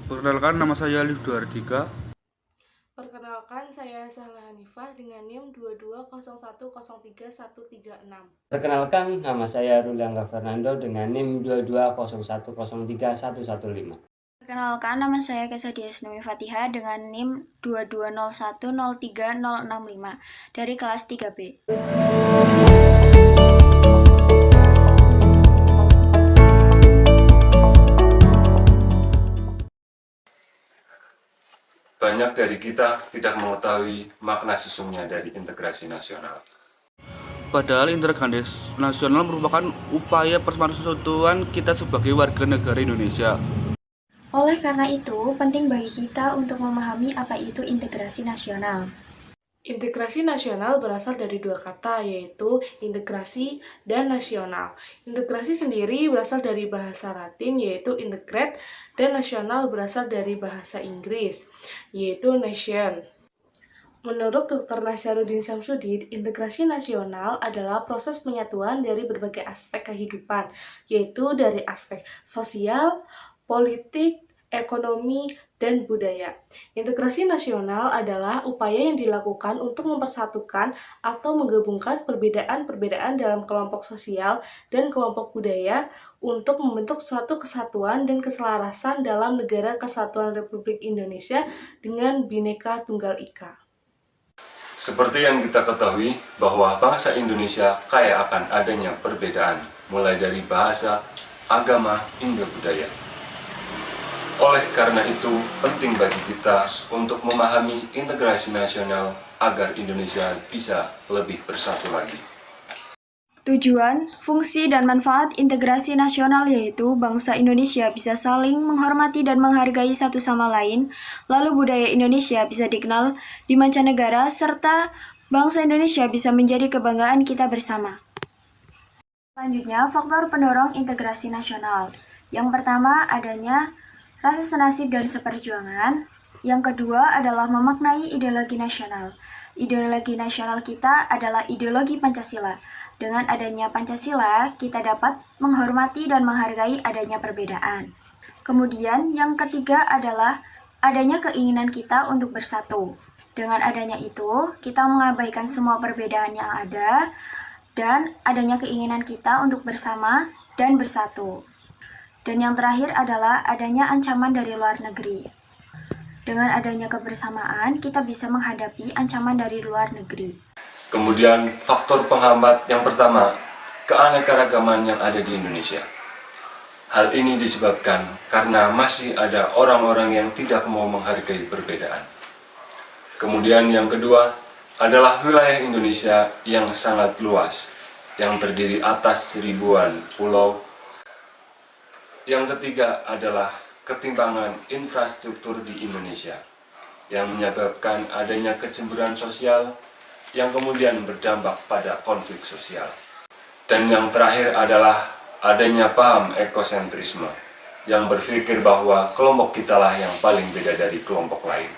Perkenalkan, nama saya Alif Duardika. Perkenalkan, saya Sahla Hanifah dengan NIM 2201033136. Perkenalkan, nama saya Rulangga Fernando dengan NIM 2201031115. Perkenalkan, nama saya Kesadia Snumi Fatihah dengan NIM 2201030065 dari kelas 3B. Banyak dari kita tidak mengetahui makna sesungguhnya dari integrasi nasional. Padahal integrasi nasional merupakan upaya persatuan kita sebagai warga negara Indonesia. Oleh karena itu, penting bagi kita untuk memahami apa itu integrasi nasional. Integrasi nasional berasal dari dua kata, yaitu integrasi dan nasional. Integrasi sendiri berasal dari bahasa Latin, yaitu integrate, dan nasional berasal dari bahasa Inggris, yaitu nation. Menurut Dr. Nasaruddin Samsudin, integrasi nasional adalah proses penyatuan dari berbagai aspek kehidupan, yaitu dari aspek sosial, politik, ekonomi, dan budaya. Integrasi nasional adalah upaya yang dilakukan untuk mempersatukan atau menggabungkan perbedaan-perbedaan dalam kelompok sosial dan kelompok budaya untuk membentuk suatu kesatuan dan keselarasan dalam Negara Kesatuan Republik Indonesia dengan Bhinneka Tunggal Ika. Seperti yang kita ketahui bahwa bangsa Indonesia kaya akan adanya perbedaan, mulai dari bahasa, agama, hingga budaya. Oleh karena itu, penting bagi kita untuk memahami integrasi nasional agar Indonesia bisa lebih bersatu lagi. Tujuan, fungsi, dan manfaat integrasi nasional yaitu bangsa Indonesia bisa saling menghormati dan menghargai satu sama lain, lalu budaya Indonesia bisa dikenal di mancanegara, serta bangsa Indonesia bisa menjadi kebanggaan kita bersama. Selanjutnya, faktor pendorong integrasi nasional. Yang pertama, adanya rasa senasib dan seperjuangan. Yang kedua adalah memaknai ideologi nasional. Ideologi nasional kita adalah ideologi Pancasila. Dengan adanya Pancasila, kita dapat menghormati dan menghargai adanya perbedaan. Kemudian, yang ketiga adalah adanya keinginan kita untuk bersatu. Dengan adanya itu, kita mengabaikan semua perbedaan yang ada, dan adanya keinginan kita untuk bersama dan bersatu. Dan yang terakhir adalah adanya ancaman dari luar negeri. Dengan adanya kebersamaan, kita bisa menghadapi ancaman dari luar negeri. Kemudian faktor penghambat yang pertama, keanekaragaman yang ada di Indonesia. Hal ini disebabkan karena masih ada orang-orang yang tidak mau menghargai perbedaan. Kemudian yang kedua adalah wilayah Indonesia yang sangat luas, yang terdiri atas ribuan pulau. Yang ketiga adalah ketimpangan infrastruktur di Indonesia, yang menyebabkan adanya kecemburuan sosial, yang kemudian berdampak pada konflik sosial. Dan yang terakhir adalah adanya paham ekosentrisme, yang berpikir bahwa kelompok kitalah yang paling beda dari kelompok lain.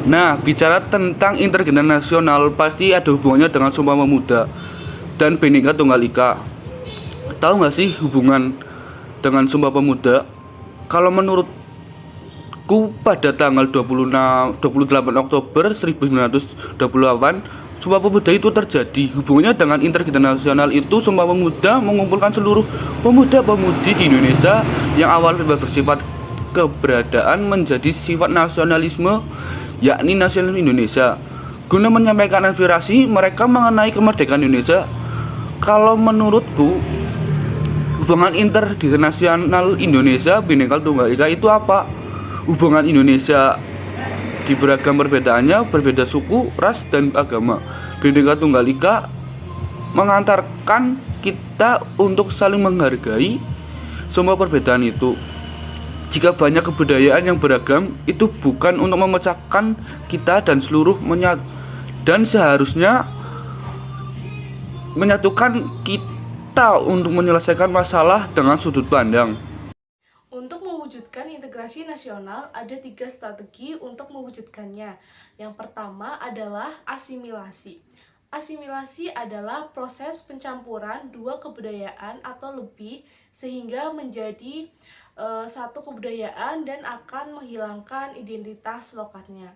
Nah, bicara tentang integrasi nasional pasti ada hubungannya dengan Sumpah Pemuda dan Bhinneka Tunggal Ika. Tahu nggak sih hubungan dengan Sumpah Pemuda? Kalau menurutku pada tanggal 28 Oktober 1928 Sumpah Pemuda itu terjadi. Hubungannya dengan integrasi nasional itu Sumpah Pemuda mengumpulkan seluruh pemuda-pemudi di Indonesia yang awalnya bersifat keberadaan menjadi sifat nasionalisme, yakni nasionalisme Indonesia, guna menyampaikan aspirasi mereka mengenai kemerdekaan Indonesia. Kalau menurutku, hubungan internasional Indonesia Bhinneka Tunggal Ika itu apa? Hubungan Indonesia di beragam perbedaannya, berbeda suku, ras, dan agama. Bhinneka Tunggal Ika mengantarkan kita untuk saling menghargai semua perbedaan itu. Jika banyak kebudayaan yang beragam, itu bukan untuk memecahkan kita dan dan seharusnya menyatukan kita untuk menyelesaikan masalah dengan sudut pandang. Untuk mewujudkan integrasi nasional, ada 3 strategi untuk mewujudkannya. Yang pertama adalah asimilasi. Asimilasi adalah proses pencampuran dua kebudayaan atau lebih sehingga menjadi satu kebudayaan dan akan menghilangkan identitas lokalnya.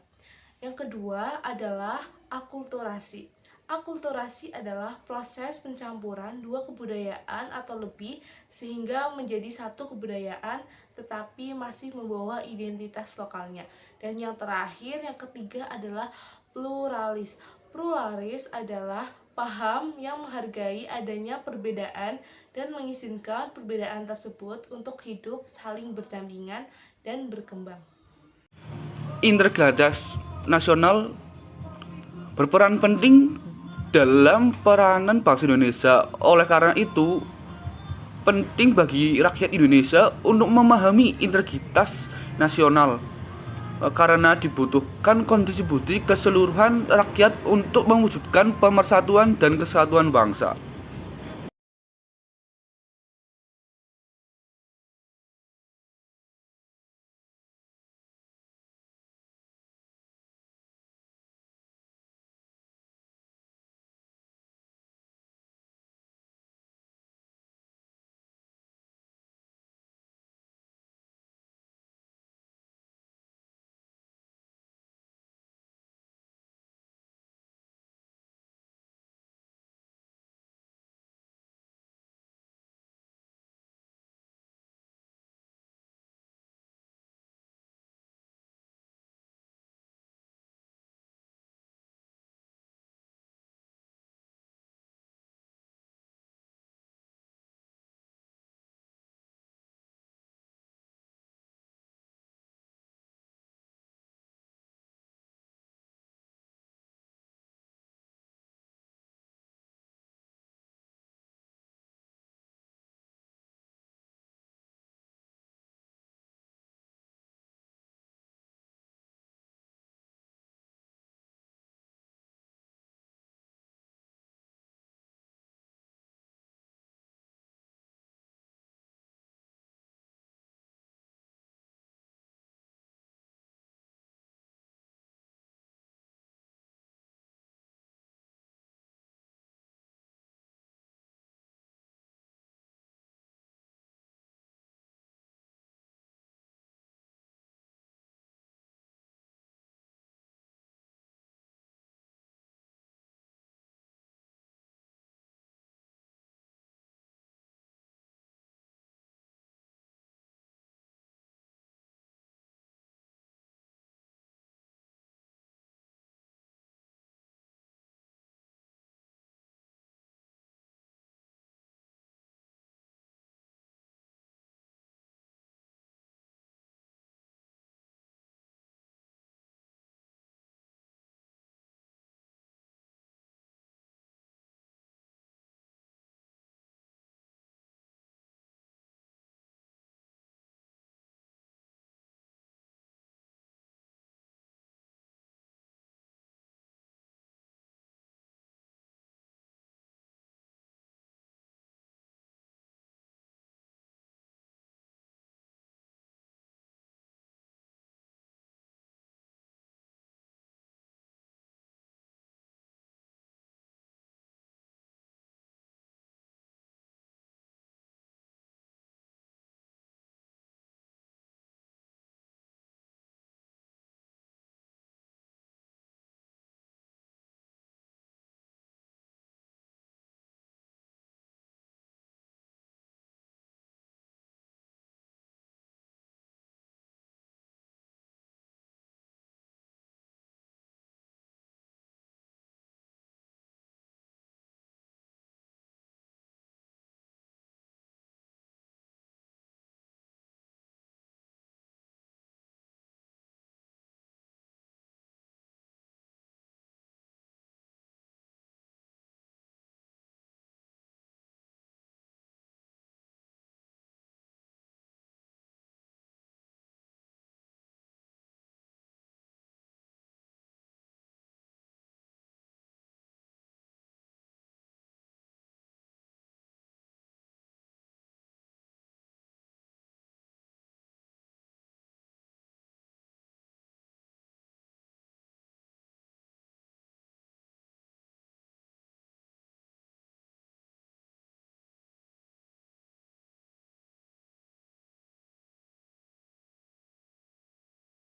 Yang kedua adalah akulturasi. Akulturasi adalah proses pencampuran dua kebudayaan atau lebih sehingga menjadi satu kebudayaan tetapi masih membawa identitas lokalnya. Dan yang terakhir, yang ketiga adalah pluralis. Pluralis adalah paham yang menghargai adanya perbedaan dan mengizinkan perbedaan tersebut untuk hidup saling berdampingan dan berkembang. Integrasi nasional berperan penting dalam peranan bangsa Indonesia. Oleh karena itu, penting bagi rakyat Indonesia untuk memahami integritas nasional karena dibutuhkan kontribusi keseluruhan rakyat untuk mewujudkan pemersatuan dan kesatuan bangsa.